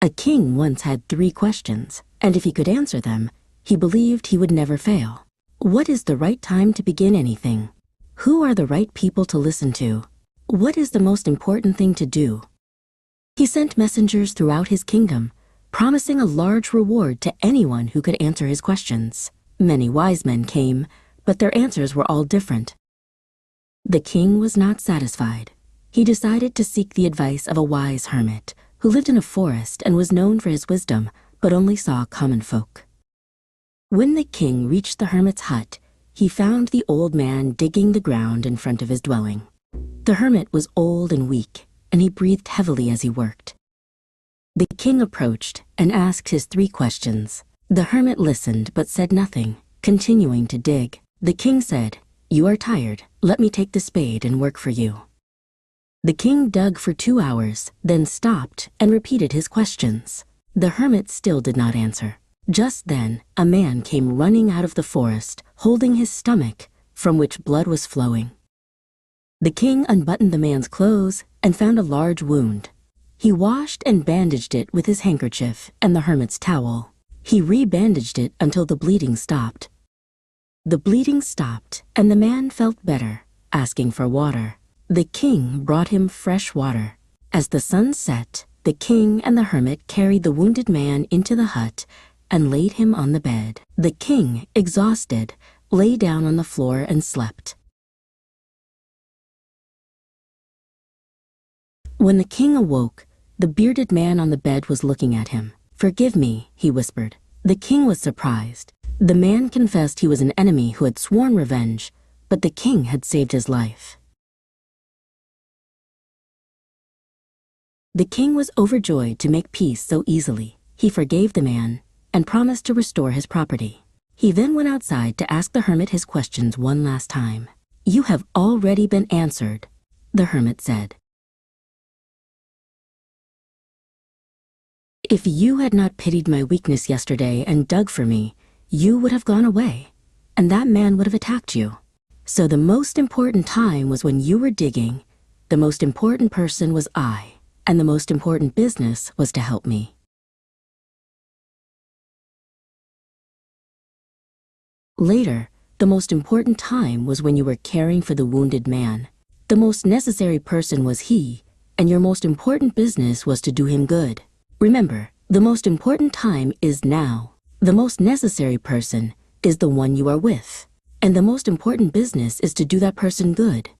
A king once had 3 questions, and if he could answer them, he believed he would never fail. What is the right time to begin anything? Who are the right people to listen to? What is the most important thing to do? He sent messengers throughout his kingdom, promising a large reward to anyone who could answer his questions. Many wise men came, but their answers were all different. The king was not satisfied. He decided to seek the advice of a wise hermit who lived in a forest and was known for his wisdom, but only saw common folk. When the king reached the hermit's hut, he found the old man digging the ground in front of his dwelling. The hermit was old and weak, and he breathed heavily as he worked. The king approached and asked his 3 questions. The hermit listened but said nothing, continuing to dig. The king said, "You are tired. Let me take the spade and work for you." The king dug for 2 hours, then stopped and repeated his questions. The hermit still did not answer. Just then, a man came running out of the forest, holding his stomach, from which blood was flowing. The king unbuttoned the man's clothes and found a large wound. He washed and bandaged it with his handkerchief and the hermit's towel. He re-bandaged it until the bleeding stopped. The bleeding stopped, and the man felt better, asking for water. The king brought him fresh water. As the sun set, the king and the hermit carried the wounded man into the hut and laid him on the bed. The king, exhausted, lay down on the floor and slept. When the king awoke, the bearded man on the bed was looking at him. "Forgive me," he whispered. The king was surprised. The man confessed he was an enemy who had sworn revenge, but the king had saved his life. The king was overjoyed to make peace so easily. He forgave the man and promised to restore his property. He then went outside to ask the hermit his questions one last time. "You have already been answered," the hermit said. "If you had not pitied my weakness yesterday and dug for me, you would have gone away, and that man would have attacked you. So the most important time was when you were digging, the most important person was I, and the most important business was to help me." Later, the most important time was when you were caring for the wounded man. The most necessary person was he, and your most important business was to do him good. Remember, the most important time is now. The most necessary person is the one you are with, and the most important business is to do that person good.